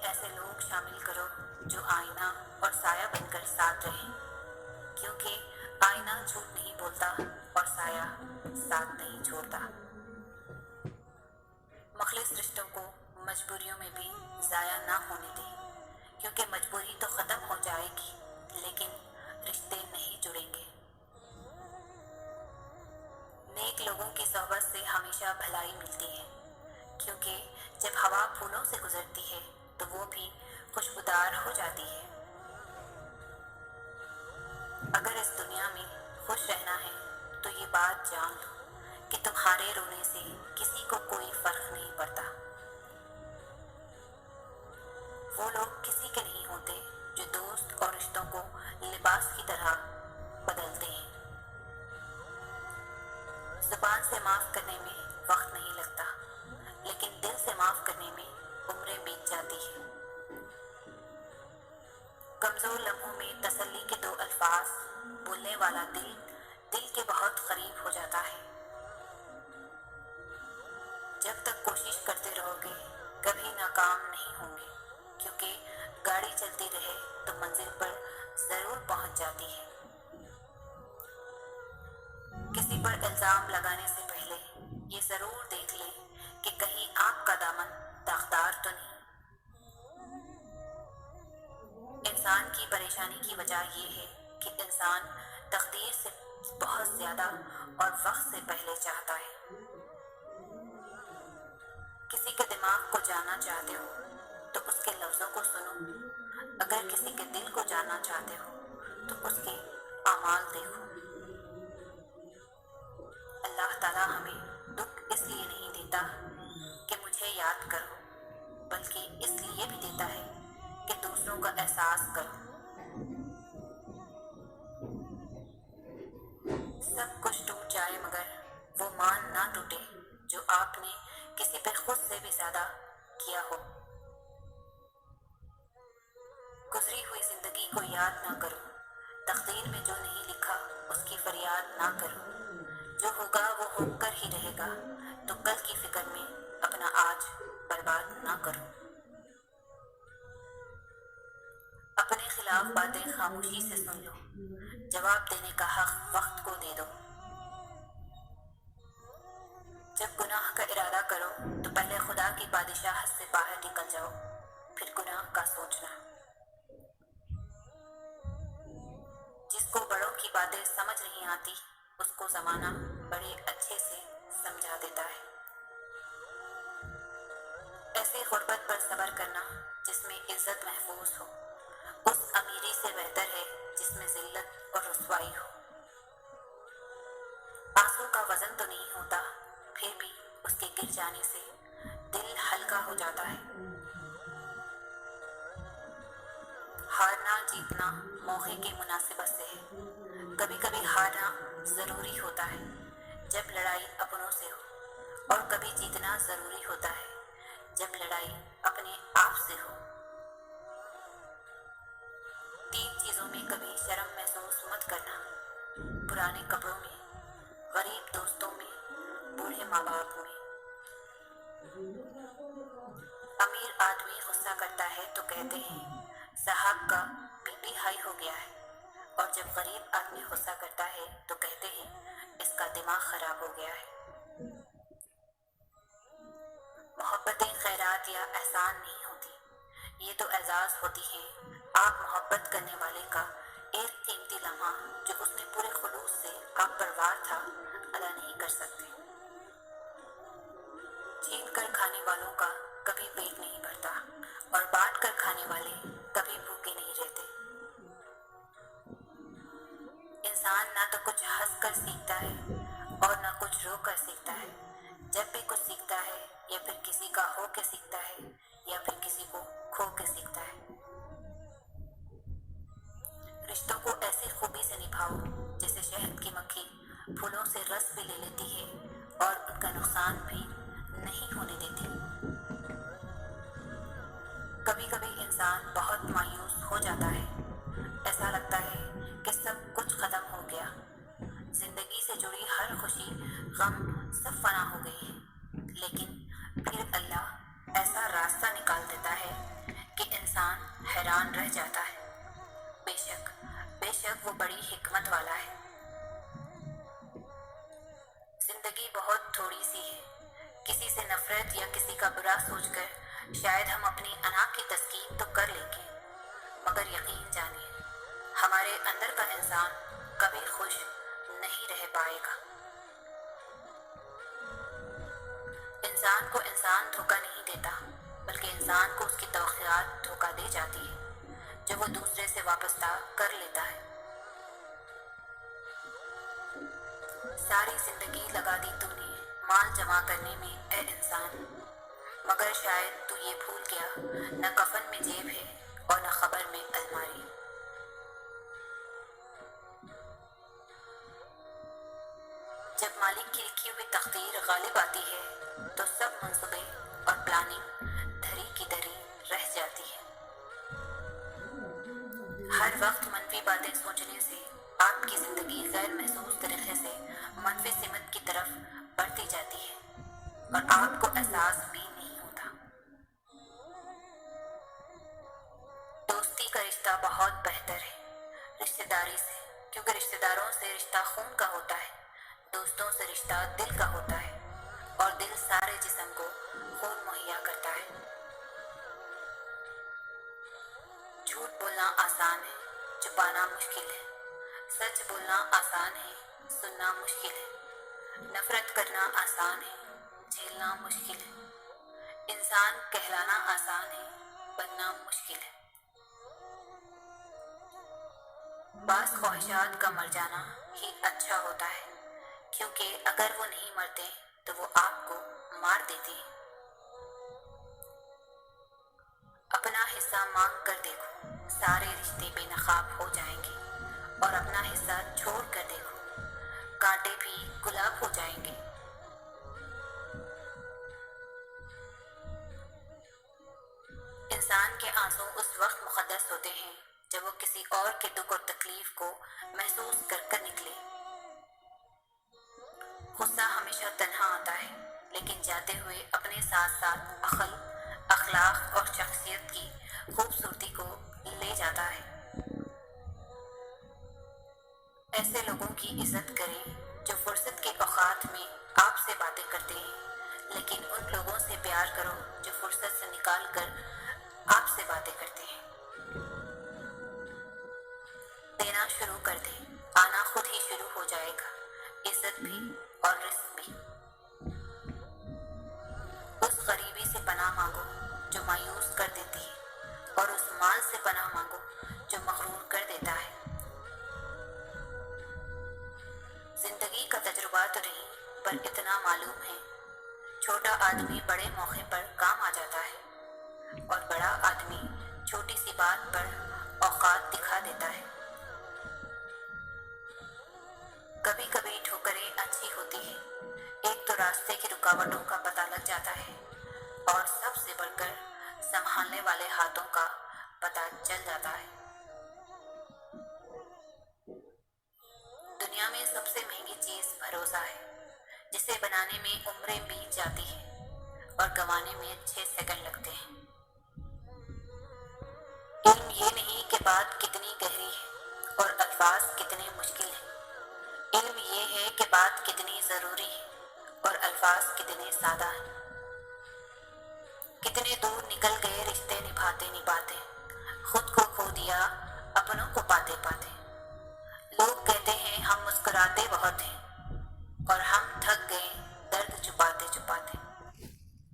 ایسے لوگ شامل کرو جو آئینہ اور سایہ بن کر ساتھ رہیں، کیونکہ آئینہ جھوٹ نہیں بولتا اور سایہ ساتھ نہیں چھوڑتا۔ مخلص رشتوں کو مجبوریوں میں بھی ضائع نہ ہونے دیں، کیونکہ مجبوری تو ختم ہو جائے گی لیکن رشتے نہیں جڑیں گے۔ نیک لوگوں کی صحبت سے ہمیشہ بھلائی ملتی ہے، کیونکہ جب ہوا پھولوں سے گزرتی ہے تو وہ بھی خوشبودار ہو جاتی ہے۔ اگر اس دنیا میں خوش رہنا ہے تو یہ بات جان لو کہ تمہارے رونے سے کسی کو کوئی فرق نہیں پڑتا۔ وہ لوگ کسی کے نہیں ہوتے جو دوست اور رشتوں کو لباس کی طرح بدلتے ہیں۔ زبان سے معاف کرنے میں وقت نہیں لگتا، لیکن دل سے معاف کرنے میں عمریں بیت جاتی ہیں۔ کمزور لمحوں میں تسلی کے دو الفاظ بولنے والا دل دل کے بہت قریب ہو جاتا ہے۔ جب تک کوشش کرتے رہو گے کبھی ناکام نہیں ہوں گے، کیونکہ گاڑی چلتی رہے تو منزل پر ضرور پہنچ جاتی ہے۔ کسی پر الزام لگانے سے پہلے یہ ضرور دیکھ لیں کہ کہیں آپ کا دامن داغدار تو نہیں۔ انسان کی پریشانی کی وجہ یہ ہے کہ انسان تقدیر سے بہت زیادہ اور وقت سے پہلے چاہتا ہے۔ کسی کے دماغ کو جاننا چاہتے ہو تو اس کے لفظوں کو سنو، اگر کسی کے دل کو جاننا چاہتے ہو تو اس کے اعمال دیکھو۔ اللہ تعالیٰ ہمیں دکھ اس لیے نہیں دیتا کہ مجھے یاد کرو، بلکہ اس لیے بھی دیتا ہے کہ دوسروں کا احساس کرو۔ سب کچھ ٹوٹ جائے مگر وہ مان نہ ٹوٹے جو آپ نے کسی پہ خود سے بھی زیادہ کیا ہو۔ گزری ہوئی زندگی کو یاد نہ کرو، تقدیر میں جو نہیں لکھا اس کی فریاد نہ کرو۔ جو ہوگا وہ ہو کر ہی رہے گا، تو کل کی فکر میں اپنا آج برباد نہ کرو۔ اپنے خلاف باتیں خاموشی سے سن لو، جواب دینے کا حق وقت کو دے دو۔ جب گناہ کا ارادہ کرو تو پہلے خدا کی بادشاہت سے باہر نکل جاؤ، پھر گناہ کا سوچنا۔ جس کو بڑوں کی باتیں سمجھ نہیں آتی اس کو زمانہ بڑے اچھے سے سمجھا دیتا ہے۔ ایسے غربت پر صبر کرنا جس میں عزت محفوظ ہو، اس امیری سے بہتر ہے جس میں ذلت اور رسوائی ہو۔ آنسو کا وزن تو نہیں ہوتا، پھر بھی اس کے گر جانے سے دل ہلکا ہو جاتا ہے۔ ہارنا جیتنا موقع کی مناسبت سے ہے، کبھی کبھی ہارنا ضروری ہوتا ہے جب لڑائی اپنوں سے ہو، اور کبھی جیتنا ضروری ہوتا ہے جب لڑائی اپنے آپ سے ہو۔ تین چیزوں میں کبھی شرم محسوس مت کرنا: پرانے کپڑوں میں، غریب دوستوں میں، بوڑھے ماں باپ میں۔ امیر آدمی غصہ کرتا ہے تو کہتے ہیں صاحب کا بی پی ہائی ہو گیا ہے، اور جب غریب آدمی غصہ کرتا ہے تو کہتے ہیں اس کا دماغ خراب ہو گیا ہے۔ محبتیں خیرات یا احسان نہیں ہوتی، یہ تو اعزاز ہوتی ہے۔ آپ محبت کرنے والے کا ایک قیمتی لمحہ جو اس نے پورے خلوص سے آپ پر وار تھا ادا نہیں کر سکتے۔ چھین کر کھانے والوں کا کبھی پیٹ نہیں بھرتا، اور بانٹ کر کھانے والے کبھی بھوکے نہیں رہتے۔ انسان نہ تو کچھ ہنس کر سیکھتا ہے اور نہ کچھ رو کر سیکھتا ہے۔ جب بھی کچھ سیکھتا ہے یا پھر کسی کا ہو کے سیکھتا ہے یا پھر کسی کو کھو کے سیکھتا ہے۔ رشتوں کو ایسی خوبی سے نبھاؤ جیسے شہد کی مکھی پھولوں سے رس بھی لے لیتی ہے اور ان کا نقصان بھی نہیں ہونے دیتی۔ کبھی کبھی انسان بہت مایوس ہو جاتا ہے، ایسا لگتا ہے کہ سب کچھ ختم ہو گیا، زندگی سے جڑی ہر خوشی غم سب فنا ہو گئی ہے، لیکن پھر اللہ ایسا راستہ نکال دیتا ہے کہ حیران رہ جاتا ہے۔ بے شک وہ بڑی حکمت والا ہے۔ زندگی بہت تھوڑی سی ہے۔ کسی سے نفرت یا کسی کا برا سوچ کر شاید ہم اپنی انا کی تسکین تو کر لیں گے، مگر یقین جانیے ہمارے اندر کا انسان کبھی خوش نہیں رہ پائے گا۔ انسان کو انسان دھوکہ نہیں دیتا، بلکہ انسان کو اس کی توقعات دھوکہ دے جاتی ہے جو وہ دوسرے سے وابستہ کر لیتا ہے۔ ساری زندگی لگا دی تو نے مال جمع کرنے میں اے انسان، مگر شاید تو یہ بھول گیا نہ کفن میں جیب ہے اور نہ خبر میں الماری۔ جب مالک کی لکھی ہوئی تقدیر غالب آتی ہے تو سب منصوبے اور پلاننگ دھری کی دھری رہ جاتی ہے۔ ہر وقت منفی باتیں سوچنے سے آپ کی زندگی غیر محسوس طریقے سے منفی سمت کی طرف بڑھتی جاتی ہے اور آپ کو احساس بھی نہیں ہوتا۔ دوستی کا رشتہ بہت بہتر ہے رشتہ داری سے، کیونکہ رشتہ داروں سے رشتہ خون کا ہوتا ہے، دوستوں سے رشتہ دل کا ہوتا ہے اور دل سارے جسم کو خون مہیا کرتا ہے۔ جھوٹ بولنا آسان ہے، چھپانا مشکل ہے۔ سچ بولنا آسان ہے، سننا مشکل ہے۔ نفرت کرنا آسان ہے، جھیلنا مشکل ہے۔ انسان کہلانا آسان ہے، بننا مشکل ہے۔ بعض خواہشات کا مر جانا ہی اچھا ہوتا ہے، کیونکہ اگر وہ نہیں مرتے تو وہ آپ کو مار دیتے ہیں۔ اپنا حصہ مانگ کر دیکھو، سارے رشتے بے نقاب ہو جائیں گے، اور اپنا حصہ چھوڑ کر دیکھو، کانٹے بھی گلاب ہو جائیں گے۔ انسان کے آنسو اس وقت مقدس ہوتے ہیں جب وہ کسی اور کے دکھ اور تکلیف کو محسوس کر کر نکلے۔ غصہ ہمیشہ تنہا آتا ہے، لیکن جاتے ہوئے اپنے ساتھ ساتھ عقل، اخلاق اور شخصیت کی خوبصورتی کو لے جاتا ہے۔ ایسے لوگوں کی عزت کریں جو فرصت کے اوقات میں آپ سے باتیں کرتے ہیں، لیکن ان لوگوں سے پیار کرو جو فرصت سے نکال کر آپ سے باتیں کرتے ہیں۔ دینا شروع کر دیں، آنا خود ہی شروع ہو جائے گا، عزت بھی اور رزق بھی۔ اس غریبی سے پناہ مانگو جو مایوس کر دیتی ہے، اور اس مال سے پناہ مانگو جو مغرور کر دیتا ہے۔ زندگی کا تجربہ تو نہیں، پر اتنا معلوم ہے، چھوٹا آدمی بڑے موقع پر کام آ جاتا ہے، اور بڑا آدمی چھوٹی سی بات پر اوقات دکھا دیتا ہے۔ کبھی کبھی ٹھوکریں اچھی ہوتی ہیں، ایک تو راستے کی رکاوٹوں کا پتہ لگ جاتا ہے، اور سب سے بڑھ کر سنبھالنے والے ہاتھوں کا پتہ چل جاتا ہے۔ دنیا میں سب سے مہنگی چیز بھروسہ ہے، جسے بنانے میں عمریں بیت جاتی ہیں اور گنوانے میں 6 سیکنڈ لگتے ہیں۔ علم یہ نہیں کہ بات کتنی گہری ہے اور الفاظ کتنے مشکل ہیں، علم یہ ہے کہ بات کتنی ضروری ہے اور الفاظ کتنے سادہ ہیں۔ کتنے دور نکل گئے رشتے نبھاتے نبھاتے، خود کو کھو دیا اپنوں کو پاتے پاتے۔